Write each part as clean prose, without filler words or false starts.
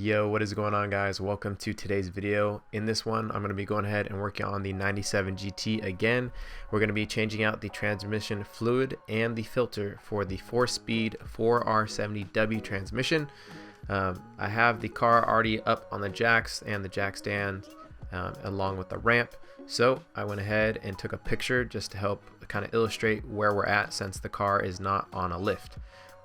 Yo, what is going on, guys? Welcome to today's video. In this one, I'm going to be going ahead and working on the 97 GT again. We're going to be changing out the transmission fluid and the filter for the 4-speed 4R70W transmission. I have the car already up on the jacks and the jack stand along with the ramp. So I went ahead and took a picture just to help kind of illustrate where we're at since the car is not on a lift.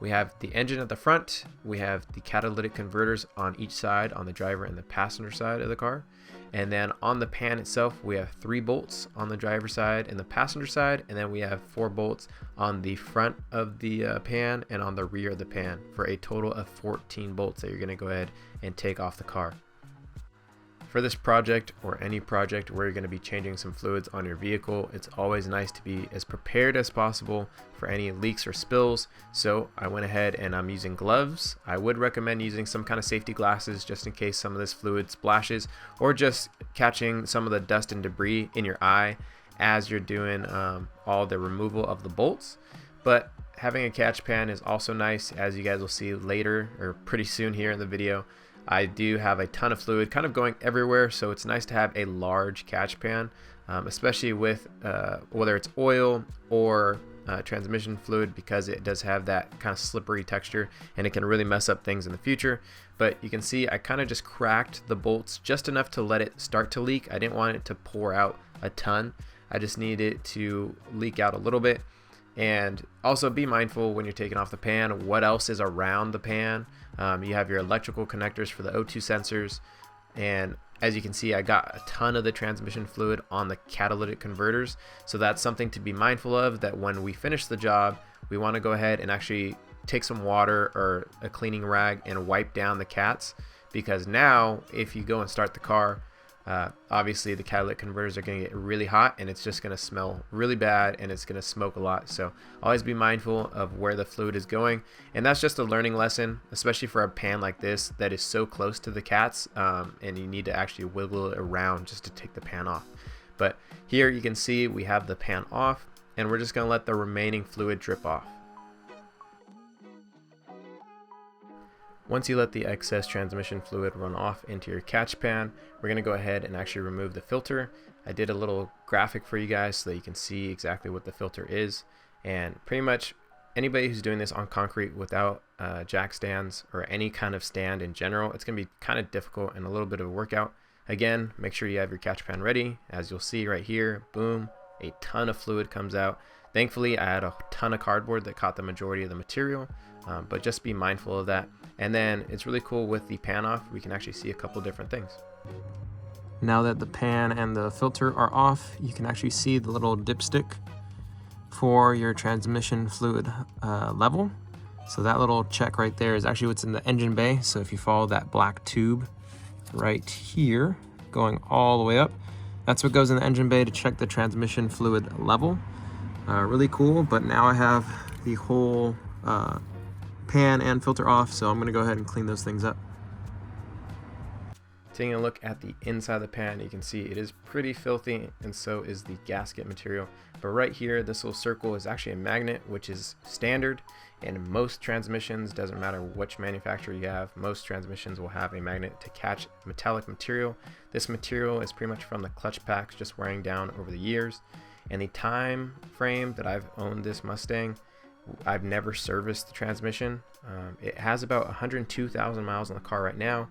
We have the engine at the front, we have the catalytic converters on each side, on the driver and the passenger side of the car, and then on the pan itself we have 3 bolts on the driver side and the passenger side, and then we have 4 bolts on the front of the pan and on the rear of the pan for a total of 14 bolts that you're going to go ahead and take off the car. For this project, or any project where you're going to be changing some fluids on your vehicle, it's always nice to be as prepared as possible for any leaks or spills. So I went ahead and I'm using gloves. I would recommend using some kind of safety glasses just in case some of this fluid splashes, or just catching some of the dust and debris in your eye as you're doing all the removal of the bolts. But having a catch pan is also nice, as you guys will see later or pretty soon here in the video. I do have a ton of fluid kind of going everywhere, so it's nice to have a large catch pan, especially with whether it's oil or transmission fluid, because it does have that kind of slippery texture and it can really mess up things in the future. But you can see I kind of just cracked the bolts just enough to let it start to leak. I didn't want it to pour out a ton. I just needed it to leak out a little bit. And also be mindful when you're taking off the pan what else is around the pan. You have your electrical connectors for the O2 sensors, and as you can see I got a ton of the transmission fluid on the catalytic converters, so that's something to be mindful of, that when we finish the job we want to go ahead and actually take some water or a cleaning rag and wipe down the cats, because now if you go and start the car, obviously the catalytic converters are going to get really hot and it's just going to smell really bad and it's going to smoke a lot. So always be mindful of where the fluid is going, and that's just a learning lesson, especially for a pan like this that is so close to the cats, and you need to actually wiggle it around just to take the pan off. But here you can see we have the pan off and we're just going to let the remaining fluid drip off. Once you let the excess transmission fluid run off into your catch pan, we're going to go ahead and actually remove the filter. I did a little graphic for you guys so that you can see exactly what the filter is, and pretty much anybody who's doing this on concrete without jack stands or any kind of stand in general, it's going to be kind of difficult and a little bit of a workout. Again, make sure you have your catch pan ready. As you'll see right here, boom, a ton of fluid comes out. Thankfully I had a ton of cardboard that caught the majority of the material, but just be mindful of that. And then it's really cool with the pan off, we can actually see a couple different things. Now that the pan and the filter are off, you can actually see the little dipstick for your transmission fluid level. So that little check right there is actually what's in the engine bay. So if you follow that black tube right here going all the way up, that's what goes in the engine bay to check the transmission fluid level. Really cool. But now I have the whole pan and filter off, so I'm going to go ahead and clean those things up. Taking a look at the inside of the pan, you can see it is pretty filthy, and so is the gasket material. But right here, this little circle is actually a magnet, which is standard in most transmissions. Doesn't matter which manufacturer you have, most transmissions will have a magnet to catch metallic material. This material is pretty much from the clutch packs just wearing down over the years. And the time frame that I've owned this Mustang, I've never serviced the transmission. It has about 102,000 miles on the car right now,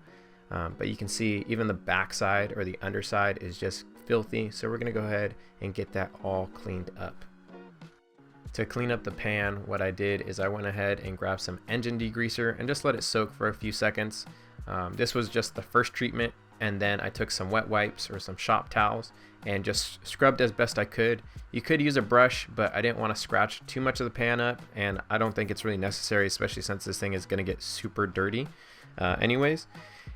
but you can see even the backside or the underside is just filthy, so we're going to go ahead and get that all cleaned up. To clean up the pan, what I did is I went ahead and grabbed some engine degreaser and just let it soak for a few seconds. This was just the first treatment, and then I took some wet wipes or some shop towels and just scrubbed as best I could. You could use a brush, but I didn't want to scratch too much of the pan up, and I don't think it's really necessary, especially since this thing is going to get super dirty anyways.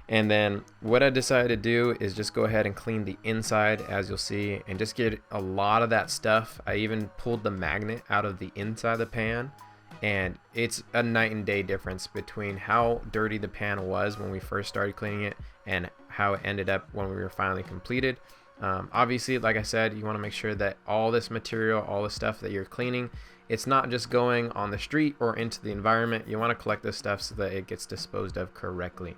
And then what I decided to do is just go ahead and clean the inside, as you'll see, and just get a lot of that stuff. I even pulled the magnet out of the inside of the pan, and it's a night and day difference between how dirty the pan was when we first started cleaning it and how it ended up when we were finally completed. Obviously, like I said, you want to make sure that all this material, all the stuff that you're cleaning, it's not just going on the street or into the environment. You want to collect this stuff so that it gets disposed of correctly.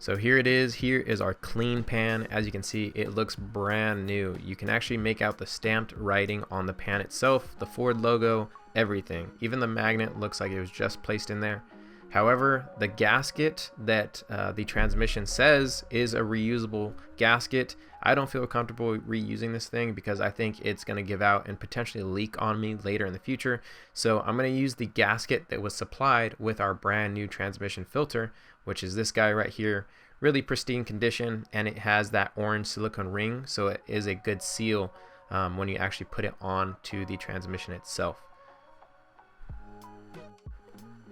So here it is. Here is our clean pan. As you can see, it looks brand new. You can actually make out the stamped writing on the pan itself, the Ford logo, everything. Even the magnet looks like it was just placed in there. However, the gasket that the transmission says is a reusable gasket. I don't feel comfortable reusing this thing because I think it's going to give out and potentially leak on me later in the future. So I'm going to use the gasket that was supplied with our brand new transmission filter, which is this guy right here. Really pristine condition, and it has that orange silicone ring, so it is a good seal when you actually put it on to the transmission itself.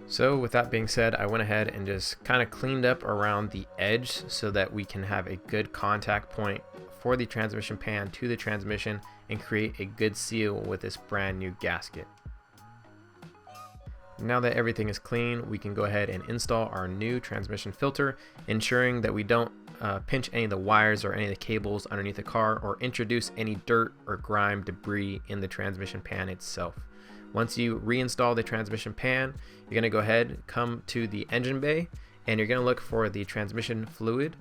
So with that being said, I went ahead and just kind of cleaned up around the edge so that we can have a good contact point for the transmission pan to the transmission and create a good seal with this brand new gasket. Now that everything is clean, we can go ahead and install our new transmission filter, ensuring that we don't pinch any of the wires or any of the cables underneath the car or introduce any dirt or grime debris in the transmission pan itself. Once you reinstall the transmission pan, you're going to go ahead, come to the engine bay, and you're going to look for the transmission fluid,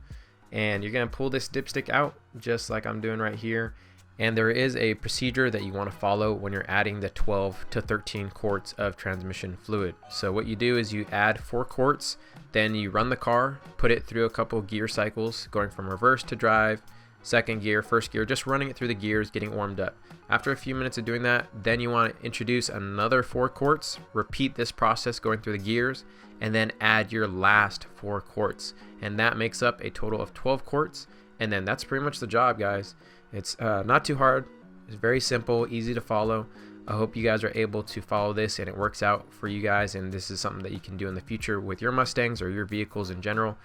and you're going to pull this dipstick out just like I'm doing right here. And there is a procedure that you want to follow when you're adding the 12 to 13 quarts of transmission fluid. So what you do is you add 4 quarts, then you run the car, put it through a couple gear cycles, going from reverse to drive, second gear, first gear, just running it through the gears, getting warmed up. After a few minutes of doing that, then you want to introduce another 4 quarts, repeat this process going through the gears, and then add your last 4 quarts. And that makes up a total of 12 quarts. And then that's pretty much the job, guys. It's not too hard. It's very simple, easy to follow. I hope you guys are able to follow this and it works out for you guys, and this is something that you can do in the future with your Mustangs or your vehicles in general.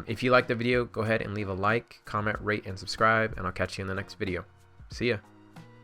If you like the video, go ahead and leave a like, comment, rate, and subscribe, and I'll catch you in the next video. See ya.